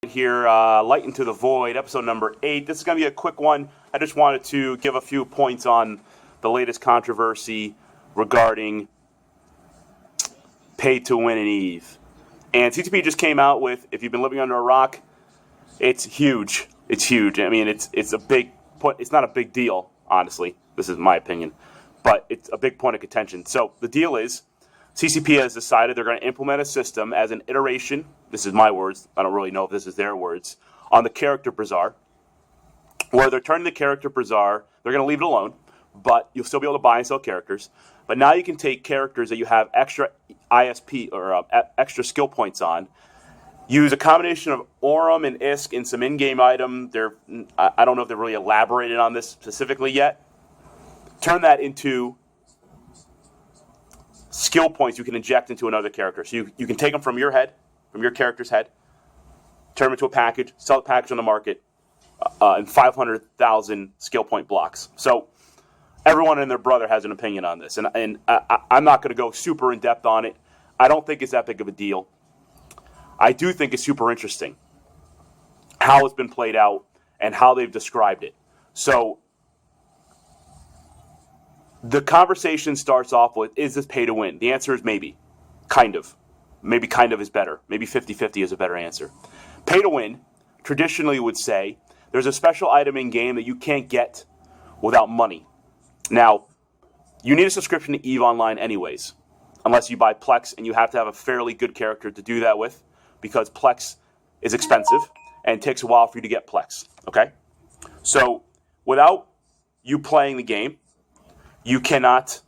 Here, Light into the Void, episode number 8. This is going to be a quick one. I just wanted to give a few points on the latest controversy regarding pay to win in EVE. And CTP just came out with, if you've been living under a rock, it's huge. It's huge. I mean, it's a big point. It's not a big deal, honestly. This is my opinion. But it's a big point of contention. So the deal is, CCP has decided they're going to implement a system as an iteration, this is my words, I don't really know if this is their words, on the character bazaar, where they're turning the character bazaar, they're going to leave it alone, but you'll still be able to buy and sell characters. But now you can take characters that you have extra ISP or extra skill points on, use a combination of Aurum and ISK and some in-game item. I don't know if they've really elaborated on this specifically yet. Turn that into skill points you can inject into another character. So you can take them from your head, from your character's head, turn them into a package, sell the package on the market, in 500,000 skill point blocks. So everyone and their brother has an opinion on this. And I'm not going to go super in-depth on it. I don't think it's that big of a deal. I do think it's super interesting how it's been played out and how they've described it. So the conversation starts off with, is this pay to win? The answer is maybe. Kind of. Maybe kind of is better. Maybe 50-50 is a better answer. Pay to win, traditionally would say, there's a special item in game that you can't get without money. Now, you need a subscription to EVE Online anyways, unless you buy Plex, and you have to have a fairly good character to do that with, because Plex is expensive, and it takes a while for you to get Plex. Okay? So, without you playing the game, you cannot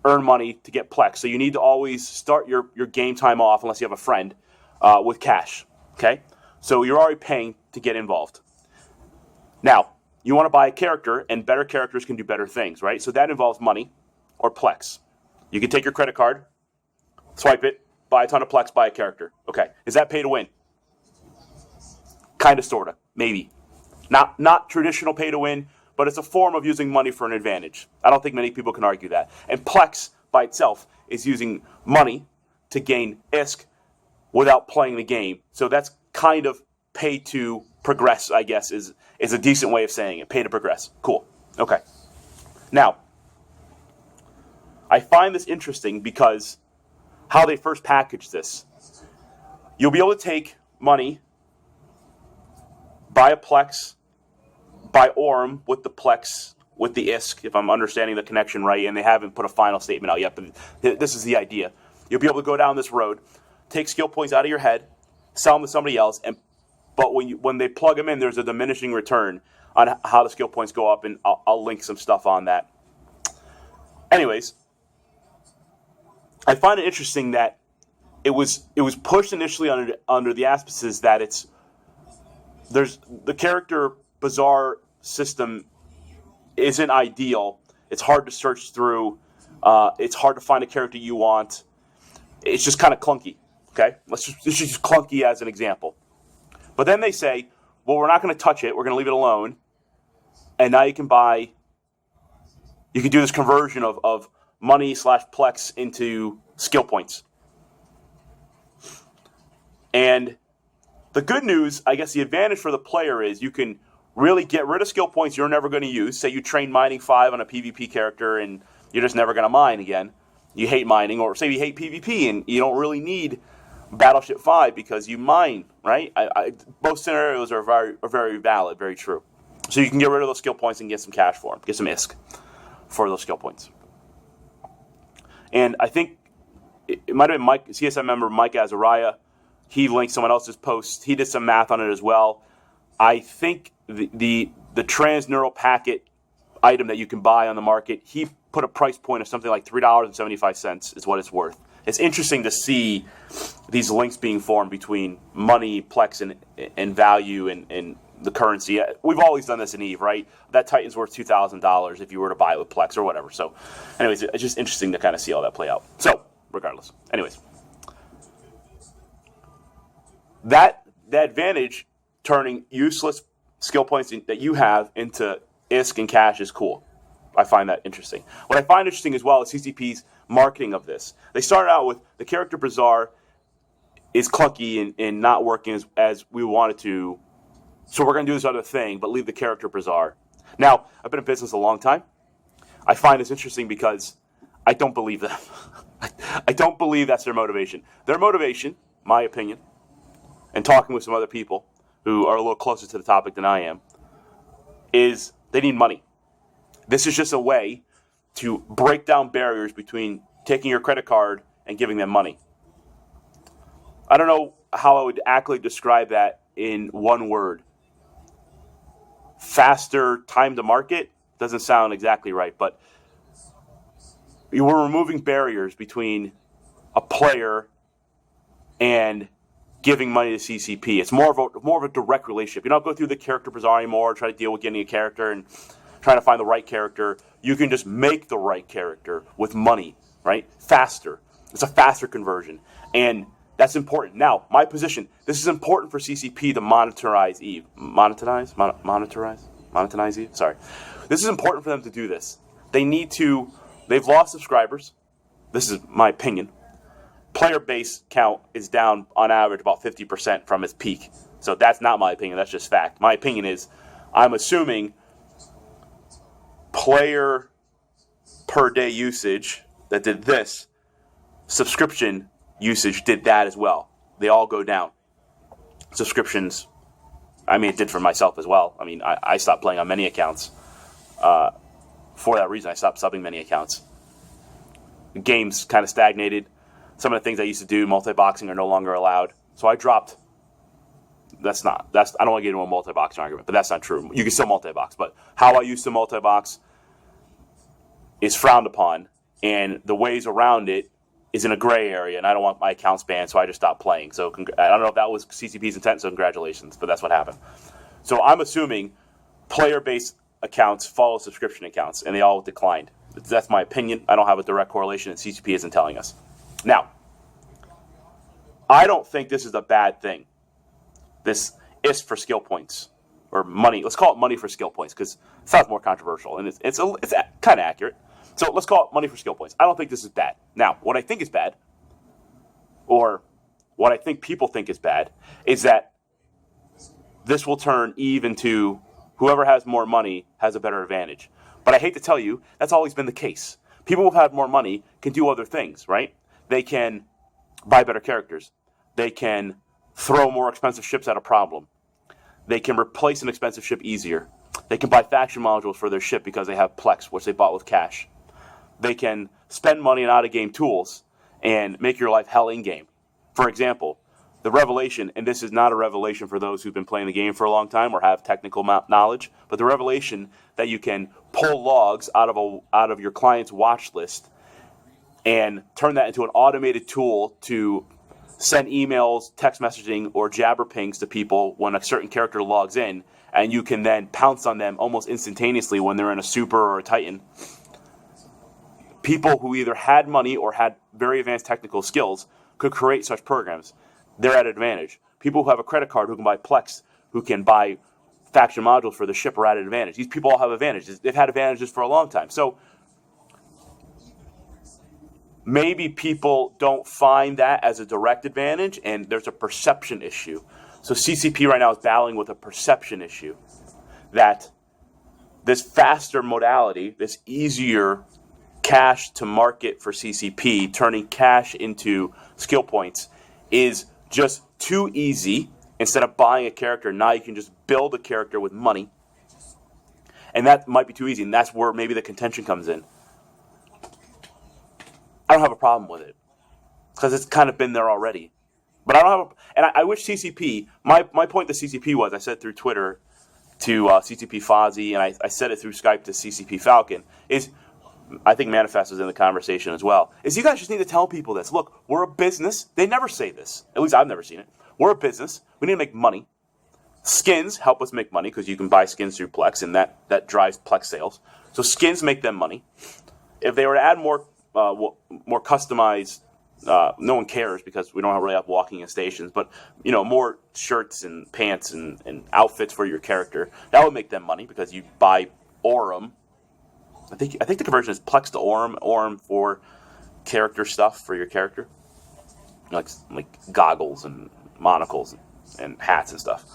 earn money to get Plex. So you need to always start your game time off, unless you have a friend, with cash. Okay? So you're already paying to get involved. Now, you want to buy a character, and better characters can do better things, right? So that involves money or Plex. You can take your credit card, swipe it, buy a ton of Plex, buy a character. Okay. Is that pay to win? Kind of, sort of. Maybe. Not traditional pay to win, but it's a form of using money for an advantage. I don't think many people can argue that. And Plex, by itself, is using money to gain ISK without playing the game. So that's kind of pay to progress, I guess, is a decent way of saying it. Pay to progress. Cool. Okay. Now, I find this interesting because how they first packaged this. You'll be able to take money, buy a Plex, buy Aurum with the Plex, with the ISK, if I'm understanding the connection right, and they haven't put a final statement out yet, but this is the idea. You'll be able to go down this road, take skill points out of your head, sell them to somebody else, but when they plug them in, there's a diminishing return on how the skill points go up, and I'll link some stuff on that. Anyways, I find it interesting that it was pushed initially under the auspices that there's the character bazaar system isn't ideal. It's hard to search through. It's hard to find a character you want. It's just kind of clunky. Okay, this is just clunky as an example. But then they say, well, we're not going to touch it. We're going to leave it alone. And now you can do this conversion of money / Plex into skill points. And the good news, I guess the advantage for the player is you can really get rid of skill points you're never going to use. Say you train mining 5 on a PvP character and you're just never going to mine again. You hate mining, or say you hate PvP and you don't really need Battleship 5 because you mine, right? Both scenarios are very valid, very true. So you can get rid of those skill points and get some cash for them, get some ISK for those skill points. And I think it might have been Mike, CSM member Mike Azariah. He linked someone else's post. He did some math on it as well. I think the transneural packet item that you can buy on the market, he put a price point of something like $3.75 is what it's worth. It's interesting to see these links being formed between money, Plex, and value and the currency. We've always done this in EVE, right? That Titan's worth $2,000 if you were to buy it with Plex or whatever. So anyways, it's just interesting to kind of see all that play out. So regardless, anyways, that advantage, turning useless skill points that you have into ISK and cash, is cool. I find that interesting. What I find interesting as well is CCP's marketing of this. They started out with the character bazaar is clunky and not working as we want it to. So we're going to do this other thing, but leave the character bizarre. Now, I've been in business a long time. I find this interesting because I don't believe them. I don't believe that's their motivation. Their motivation, my opinion, and talking with some other people who are a little closer to the topic than I am, is they need money. This is just a way to break down barriers between taking your credit card and giving them money. I don't know how I would accurately describe that in one word. Faster time to market doesn't sound exactly right, but you were removing barriers between a player and giving money to CCP. It's more of a direct relationship. You don't go through the character bazaar anymore, try to deal with getting a character and trying to find the right character. You can just make the right character with money, right? Faster. It's a faster conversion. And that's important. Now, my position, this is important for CCP to monetize Eve. Monetize Eve? Sorry. This is important for them to do this. They've lost subscribers. This is my opinion. Player base count is down on average about 50% from its peak. So that's not my opinion, that's just fact. My opinion is, I'm assuming player per day usage that did this, subscription usage did that as well. They all go down. Subscriptions, it did for myself as well. I stopped playing on many accounts. For that reason, I stopped subbing many accounts. The game's kind of stagnated. Some of the things I used to do, multi-boxing, are no longer allowed. So I dropped. I don't want to get into a multi-boxing argument, but that's not true. You can still multi-box, but how I used to multi-box is frowned upon, and the ways around it is in a gray area, and I don't want my accounts banned, so I just stopped playing. So I don't know if that was CCP's intent, so congratulations, but that's what happened. So I'm assuming player-based accounts follow subscription accounts, and they all declined. That's my opinion. I don't have a direct correlation, and CCP isn't telling us. Now, I don't think this is a bad thing. This is for skill points, or money. Let's call it money for skill points, because it sounds more controversial, and it's kind of accurate. So let's call it money for skill points. I don't think this is bad. Now, what I think is bad, or what I think people think is bad, is that this will turn Eve into whoever has more money has a better advantage. But I hate to tell you, that's always been the case. People who've had more money can do other things, right? They can buy better characters. They can throw more expensive ships at a problem. They can replace an expensive ship easier. They can buy faction modules for their ship because they have Plex, which they bought with cash. They can spend money on out-of-game tools and make your life hell in-game. For example, the revelation, and this is not a revelation for those who've been playing the game for a long time or have technical knowledge, but the revelation that you can pull logs out of your client's watch list and turn that into an automated tool to send emails, text messaging, or jabber pings to people when a certain character logs in, and you can then pounce on them almost instantaneously when they're in a super or a titan. People who either had money or had very advanced technical skills could create such programs. They're at an advantage. People who have a credit card who can buy Plex, who can buy faction modules for the ship, are at an advantage. These people all have advantages. They've had advantages for a long time. So maybe people don't find that as a direct advantage, and there's a perception issue. So CCP right now is battling with a perception issue that this faster modality, this easier cash to market for CCP, turning cash into skill points, is just too easy. Instead of buying a character, now you can just build a character with money. And that might be too easy, and that's where maybe the contention comes in. I don't have a problem with it, because it's kind of been there already. But I don't have I wish CCP, my point to CCP was, I said through Twitter to CCP Fozzie, and I said it through Skype to CCP Falcon, is, I think Manifest was in the conversation as well, is you guys just need to tell people this. Look, we're a business. They never say this. At least I've never seen it. We're a business. We need to make money. Skins help us make money because you can buy skins through Plex, and that drives Plex sales. So skins make them money. If they were to add more customized, no one cares because we don't really have walking in stations, but more shirts and pants and outfits for your character, that would make them money because you buy Aurum. I think the conversion is Plex to Aurum for character stuff for your character. like goggles and monocles and hats and stuff.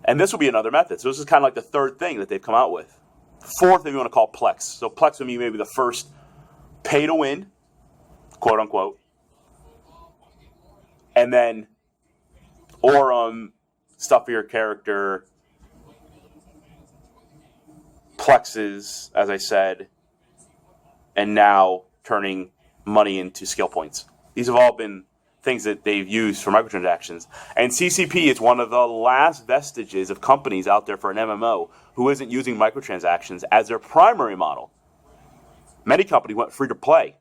And this will be another method. So this is kind of like the third thing that they've come out with. Fourth, if you want to call Plex. So Plex would be maybe the first pay to win, quote unquote, and then Aurum, stuff for your character, Plexes, as I said, and now turning money into skill points. These have all been things that they've used for microtransactions. And CCP is one of the last vestiges of companies out there for an MMO who isn't using microtransactions as their primary model. Many companies went free to play.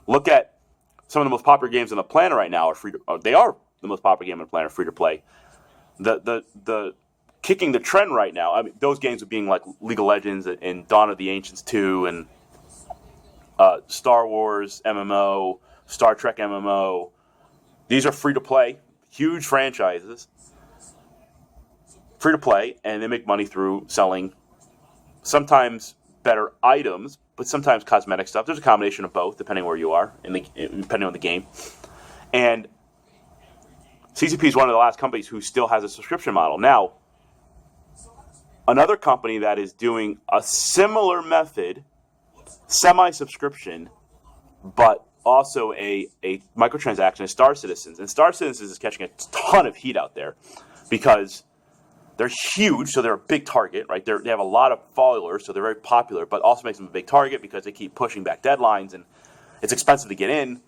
Look at some of the most popular games on the planet right now they are the most popular game on the planet, free to play. The kicking the trend right now, I mean, those games being like League of Legends and Dawn of the Ancients 2 and Star Wars MMO, Star Trek MMO. These are free to play, huge franchises, free to play, and they make money through selling sometimes better items, but sometimes cosmetic stuff. There's a combination of both, depending where you are, depending on the game. And CCP is one of the last companies who still has a subscription model. Now, another company that is doing a similar method, semi-subscription, but also a microtransaction is Star Citizens. And Star Citizens is catching a ton of heat out there because they're huge, so they're a big target, right? They have a lot of followers, so they're very popular, but also makes them a big target because they keep pushing back deadlines, and it's expensive to get in.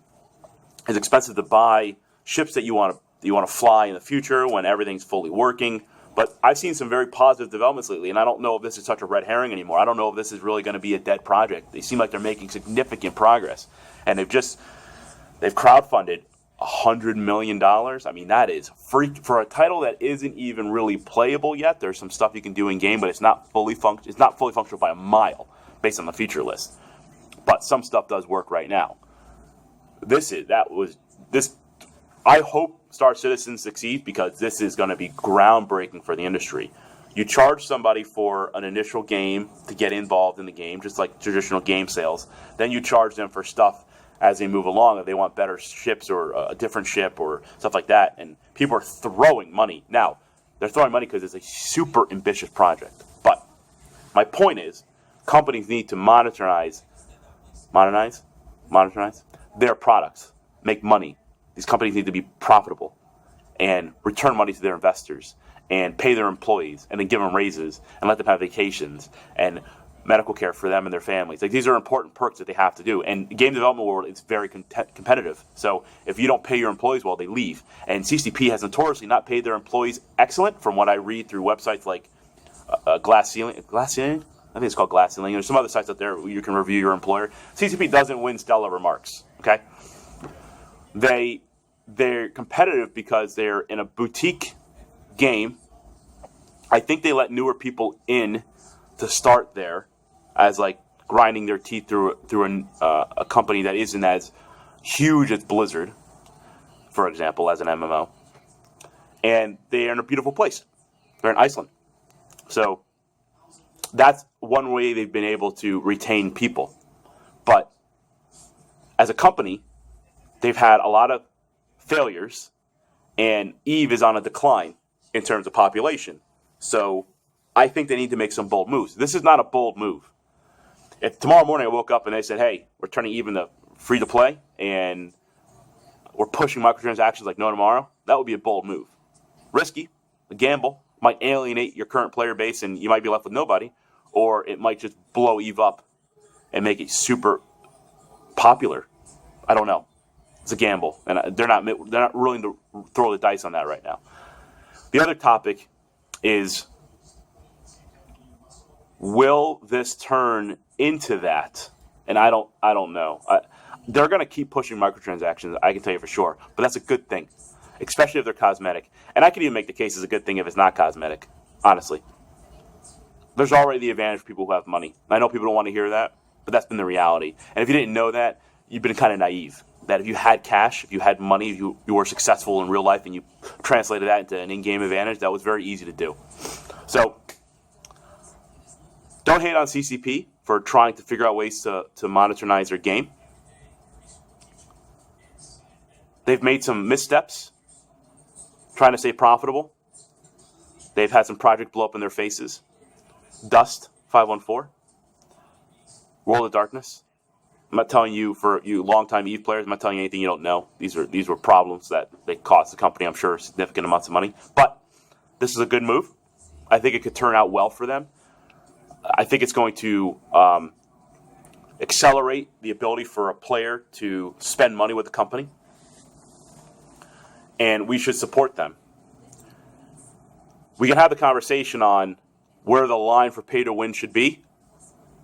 It's expensive to buy ships that you want to fly in the future when everything's fully working. But I've seen some very positive developments lately, and I don't know if this is such a red herring anymore. I don't know if this is really going to be a dead project. They seem like they're making significant progress, and they've crowdfunded $100 million. I mean, that is free for a title that isn't even really playable yet. There's some stuff you can do in game, but it's not fully functional by a mile based on the feature list. But some stuff does work right now. I hope Star Citizen succeeds because this is going to be groundbreaking for the industry. You charge somebody for an initial game to get involved in the game, just like traditional game sales. Then you charge them for stuff as they move along, if they want better ships or a different ship or stuff like that. And people are throwing money. Now, they're throwing money because it's a super ambitious project. But my point is, companies need to modernize their products, make money. These companies need to be profitable and return money to their investors and pay their employees and then give them raises and let them have vacations and medical care for them and their families. Like, these are important perks that they have to do. And the game development world is very competitive. So if you don't pay your employees well, they leave. And CCP has notoriously not paid their employees excellent, from what I read through websites like Glass Ceiling? I think it's called Glass Ceiling. There's some other sites out there where you can review your employer. CCP doesn't win stellar remarks. Okay, they're competitive because they're in a boutique game. I think they let newer people in to start there, as like grinding their teeth through a company that isn't as huge as Blizzard, for example, as an MMO. And they are in a beautiful place. They're in Iceland. So that's one way they've been able to retain people. But as a company, they've had a lot of failures, and EVE is on a decline in terms of population. So I think they need to make some bold moves. This is not a bold move. If tomorrow morning I woke up and they said, hey, we're turning EVE into free to play and we're pushing microtransactions like no tomorrow, that would be a bold move. Risky, a gamble, might alienate your current player base and you might be left with nobody, or it might just blow EVE up and make it super popular. I don't know. It's a gamble, and they're not willing to throw the dice on that right now. The other topic is, will this turn into that? And I don't know. They're going to keep pushing microtransactions, I can tell you for sure. But that's a good thing, especially if they're cosmetic. And I can even make the case it's a good thing if it's not cosmetic, honestly. There's already the advantage for people who have money. I know people don't want to hear that, but that's been the reality. And if you didn't know that, you've been kind of naive. That if you had cash, if you had money, if you were successful in real life and you translated that into an in-game advantage, that was very easy to do. So don't hate on CCP for trying to figure out ways to monetize their game. They've made some missteps trying to stay profitable. They've had some projects blow up in their faces. Dust 514, World of Darkness. I'm not telling you, for you longtime EVE players, I'm not telling you anything you don't know. These were problems that they cost the company, I'm sure, significant amounts of money. But this is a good move. I think it could turn out well for them. I think it's going to accelerate the ability for a player to spend money with the company. And we should support them. We can have the conversation on where the line for pay to win should be,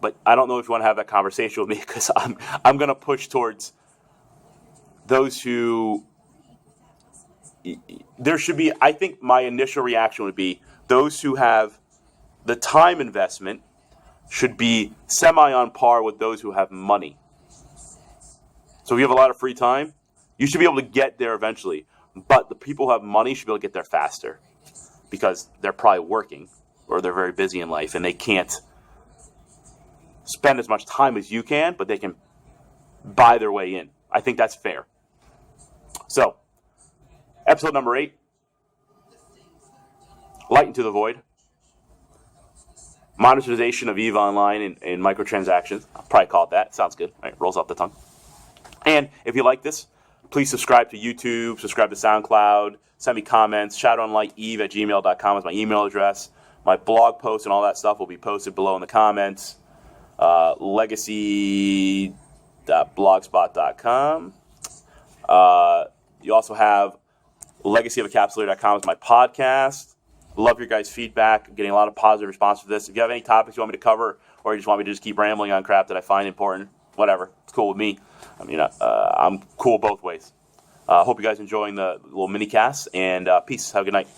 but I don't know if you want to have that conversation with me, because I'm going to push towards those who there should be. I think my initial reaction would be those who have the time investment should be semi on par with those who have money. So if you have a lot of free time, you should be able to get there eventually. But the people who have money should be able to get there faster, because they're probably working or they're very busy in life and they can't spend as much time as you can, but they can buy their way in. I think that's fair. So, episode number 8, Light into the Void. Monetization of EVE Online and microtransactions. I'll probably call it that. Sounds good. All right, rolls off the tongue. And if you like this, please subscribe to YouTube, subscribe to SoundCloud, send me comments. shadowonlighteve@gmail.com is my email address. My blog posts and all that stuff will be posted below in the comments. Legacy.blogspot.com. You also have legacyofacapsulator.com is my podcast. Love your guys' feedback. I'm getting a lot of positive response to this. If you have any topics you want me to cover, or you just want me to just keep rambling on crap that I find important, whatever, it's cool with me. I mean, I'm cool both ways. Hope you guys are enjoying the little mini cast, and peace. Have a good night.